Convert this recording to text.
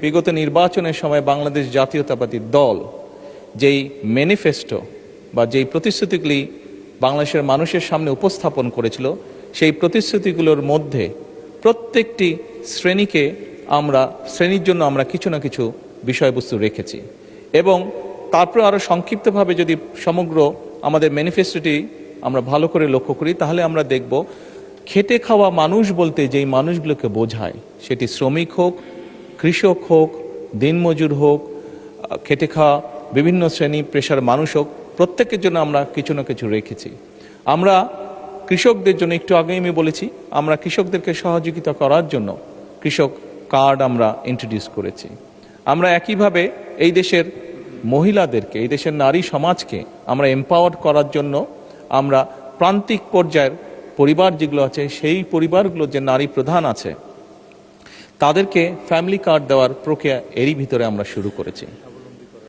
বিগত নির্বাচনের সময় বাংলাদেশ জাতীয়তাবাদী দল যেই ম্যানিফেস্টো বা যেই প্রতিশ্রুতিগুলি বাংলাদেশের মানুষের সামনে উপস্থাপন করেছিল, সেই প্রতিশ্রুতিগুলোর মধ্যে প্রত্যেকটি শ্রেণীর জন্য আমরা কিছু না কিছু বিষয়বস্তু রেখেছি। এবং তারপর আরও সংক্ষিপ্তভাবে যদি সমগ্র আমাদের ম্যানিফেস্টোটি আমরা ভালো করে লক্ষ্য করি, তাহলে আমরা দেখব খেটে খাওয়া মানুষ বলতে যেই মানুষগুলোকে বোঝায়, সেটি শ্রমিক হোক, কৃষক হোক, দিনমজুর হোক, খেটে খাওয়া বিভিন্ন শ্রেণী পেশার মানুষ হোক, প্রত্যেকের জন্য আমরা কিছু না কিছু রেখেছি। আমরা কৃষকদের জন্য, একটু আগে আমি বলেছি, আমরা কৃষকদেরকে সহযোগিতা করার জন্য কৃষক কার্ড আমরা ইন্ট্রোডিউস করেছি। আমরা একইভাবে এই দেশের মহিলাদেরকে, এই দেশের নারী সমাজকে আমরা এম্পাওয়ার করার জন্য আমরা প্রান্তিক পর্যায়ের পরিবার যেগুলো আছে, সেই পরিবারগুলো যে নারী প্রধান আছে, তাদেরকে ফ্যামিলি কার্ড দেওয়ার প্রক্রিয়া এরই ভিতরে আমরা শুরু করেছি।